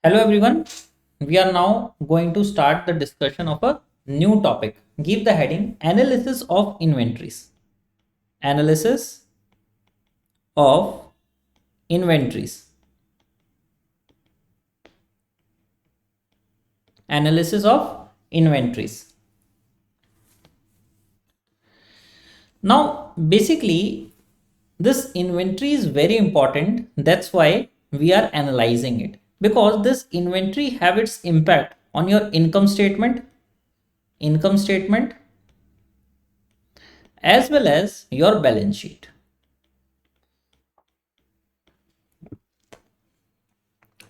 Hello everyone. We are now going to start the discussion of a new topic. Give the heading Analysis of Inventories. Analysis of Inventories. Analysis of Inventories. Now, basically, this inventory is very important. That's why we are analyzing it, because this inventory have its impact on your income statement as well as your balance sheet.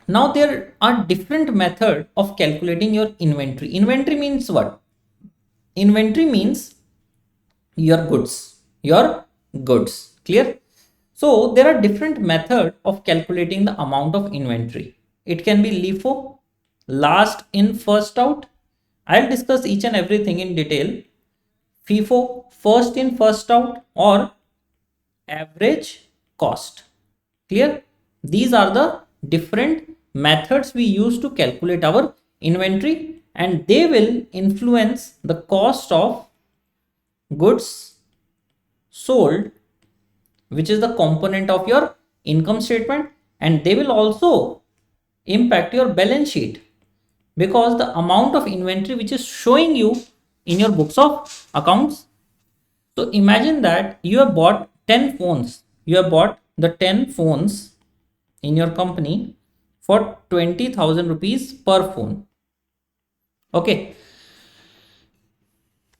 Now there are different method of calculating your inventory. Inventory means what? Inventory means your goods. Clear? So there are different method of calculating the amount of inventory. It can be LIFO, last in first out. I'll discuss each and everything in detail. FIFO, first in first out, or average cost. Clear? These are the different methods we use to calculate our inventory, and they will influence the cost of goods sold, which is the component of your income statement, and they will also impact your balance sheet, because the amount of inventory which is showing you in your books of accounts. So imagine that you have bought 10 phones. You have bought the 10 phones in your company for 20,000 rupees per phone. Okay.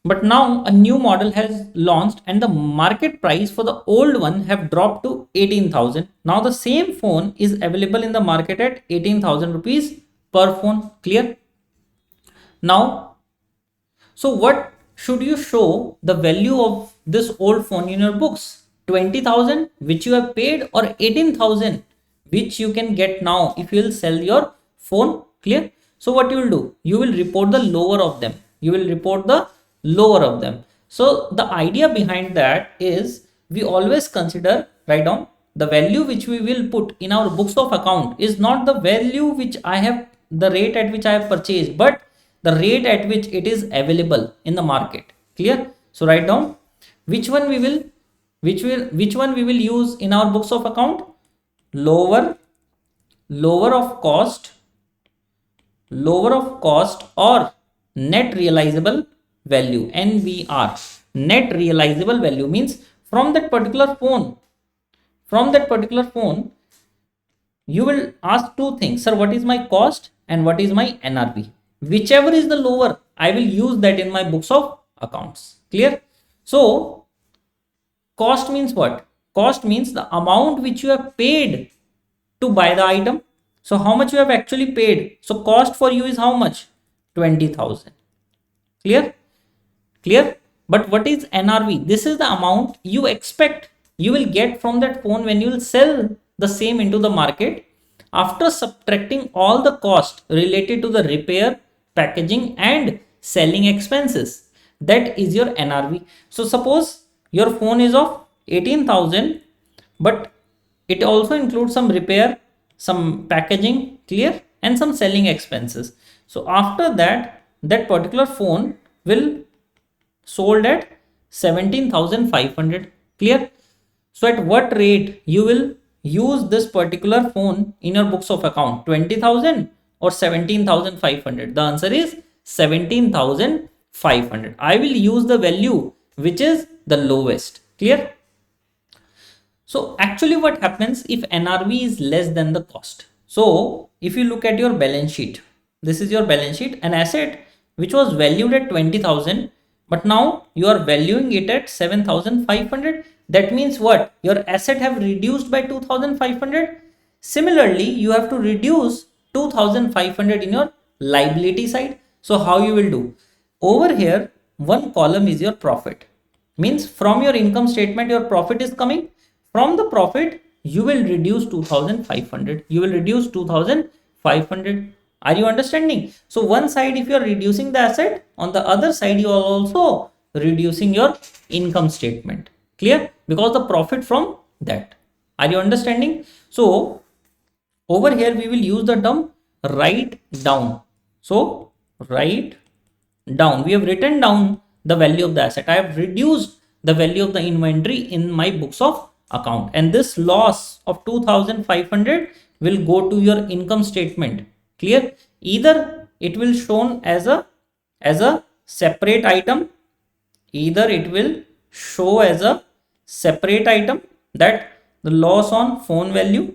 But now a new model has launched and the market price for the old one have dropped to 18,000. Now the same phone is available in the market at 18,000 rupees per phone. Clear? Now, so what should you show the value of this old phone in your books? 20,000 which you have paid, or 18,000 which you can get now if you will sell your phone? Clear? So what you will do? You will report the lower of them. So the idea behind that is, we always consider, write down, the value which we will put in our books of account is not the value which I have, the rate at which I have purchased, but the rate at which it is available in the market. Clear? So write down which one we will use in our books of account. Lower of cost or net realizable value, NVR. Net realizable value means from that particular phone you will ask two things: sir, what is my cost and what is my NRV? Whichever is the lower, I will use that in my books of accounts. Clear? So cost means what? Cost means the amount which you have paid to buy the item. So how much you have actually paid? So cost for you is how much? 20,000. Clear? But what is NRV? This is the amount you expect you will get from that phone when you will sell the same into the market, after subtracting all the cost related to the repair, packaging and selling expenses. That is your NRV. So suppose your phone is of 18,000, but it also includes some repair, some packaging, clear, and some selling expenses. So after that, that particular phone will sold at 17,500. Clear? So at what rate you will use this particular phone in your books of account? 20,000 or 17,500? The answer is 17,500. I will use the value which is the lowest. Clear? So actually what happens if NRV is less than the cost? So if you look at your balance sheet, this is your balance sheet, an asset which was valued at 20,000, but now you are valuing it at 7,500. That means what? Your asset have reduced by 2,500. Similarly, you have to reduce 2,500 in your liability side. So how you will do? Over here, one column is your profit. Means from your income statement, your profit is coming. From the profit, you will reduce 2,500. Are you understanding? So one side, if you are reducing the asset, on the other side you are also reducing your income statement. Clear? Because the profit from that. Are you understanding? So over here we will use the term write down. So write down. We have written down the value of the asset. I have reduced the value of the inventory in my books of account, and this loss of 2500 will go to your income statement. Clear? Either it will shown as a separate item, either it will show as a separate item, that the loss on phone value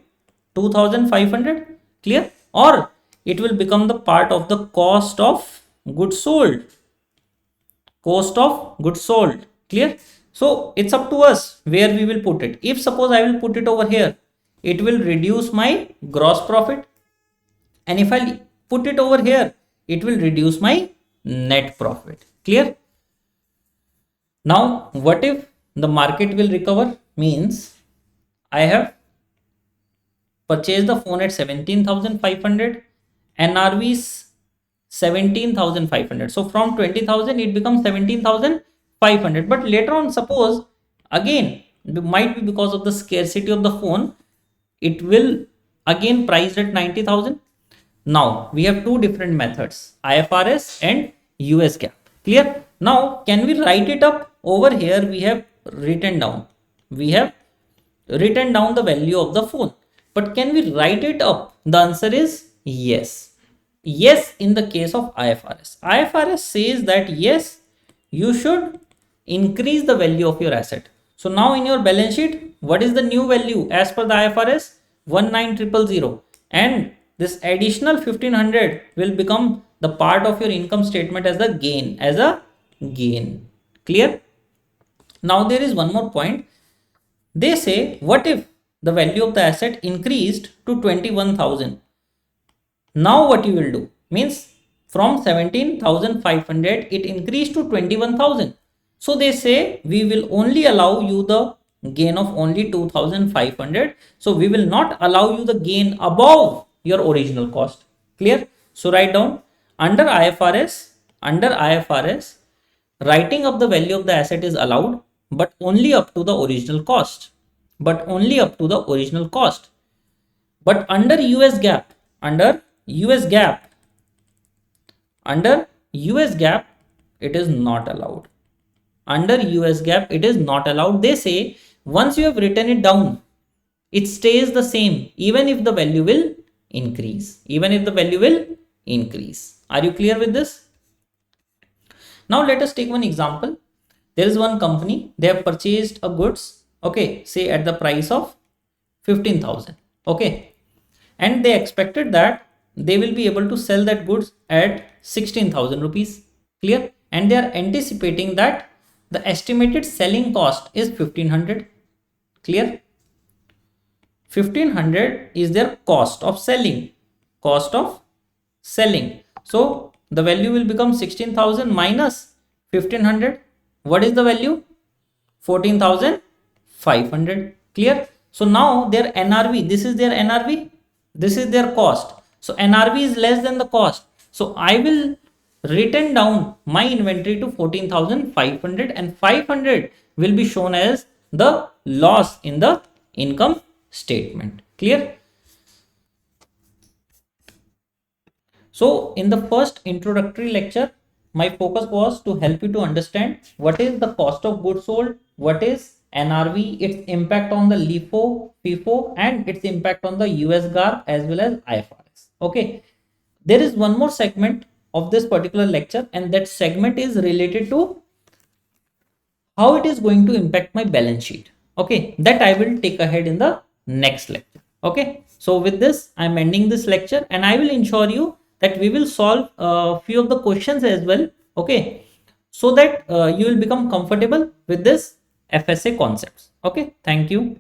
2500, clear, or it will become the part of the cost of goods sold, cost of goods sold, clear. So it's up to us where we will put it. If suppose I will put it over here, it will reduce my gross profit, and if I put it over here, it will reduce my net profit, clear. Now what if the market will recover? Means I have purchased the phone at 17,500, NRVs 17,500. So from 20,000 it becomes 17,500. But later on, suppose again, it might be because of the scarcity of the phone, it will again priced at 90,000. Now we have two different methods, IFRS and US GAAP. Clear? Now can we write it up? Over here we have written down. We have written down the value of the phone. But can we write it up? The answer is yes. Yes, in the case of IFRS. IFRS says that yes, you should increase the value of your asset. So now in your balance sheet, what is the new value as per the IFRS? 19,000, and this additional 1500 will become the part of your income statement as a gain, Clear? Now there is one more point. They say, what if the value of the asset increased to 21,000? Now what you will do? Means from 17,500 it increased to 21,000. So they say we will only allow you the gain of only 2,500. So we will not allow you the gain above your original cost. Clear? So write down, under IFRS, writing up the value of the asset is allowed, but only up to the original cost. But under US GAAP, under US GAAP, it is not allowed. Under US GAAP, it is not allowed. They say once you have written it down, it stays the same, even if the value will increase. Are you clear with this? Now let us take one example. There is one company, they have purchased a goods, okay, say at the price of 15,000, okay, and they expected that they will be able to sell that goods at 16,000 rupees, clear, and they are anticipating that the estimated selling cost is 1,500, clear. 1,500 is their cost of selling. So the value will become 16,000 minus 1,500. What is the value? 14,500. Clear? So now their NRV, this is their NRV, this is their cost. So NRV is less than the cost. So I will written down my inventory to 14,500, and 500 will be shown as the loss in the income statement. Clear? So in the first introductory lecture, my focus was to help you to understand what is the cost of goods sold, what is NRV, its impact on the LIFO, FIFO, and its impact on the US GAAP as well as IFRS. Okay. There is one more segment of this particular lecture, and that segment is related to how it is going to impact my balance sheet. Okay. That I will take ahead in the next lecture. Okay. So with this, I'm ending this lecture, and I will ensure you that we will solve a few of the questions as well, okay, so that you will become comfortable with this FSA concepts. Okay, thank you.